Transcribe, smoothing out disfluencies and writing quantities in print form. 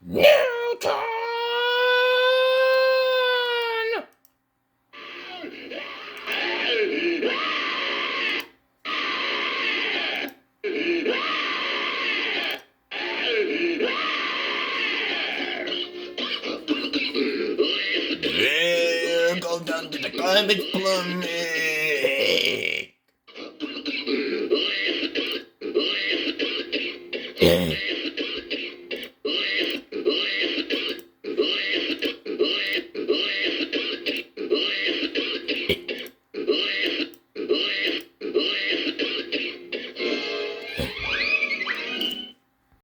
Newton! There goes down to the garbage plumbing.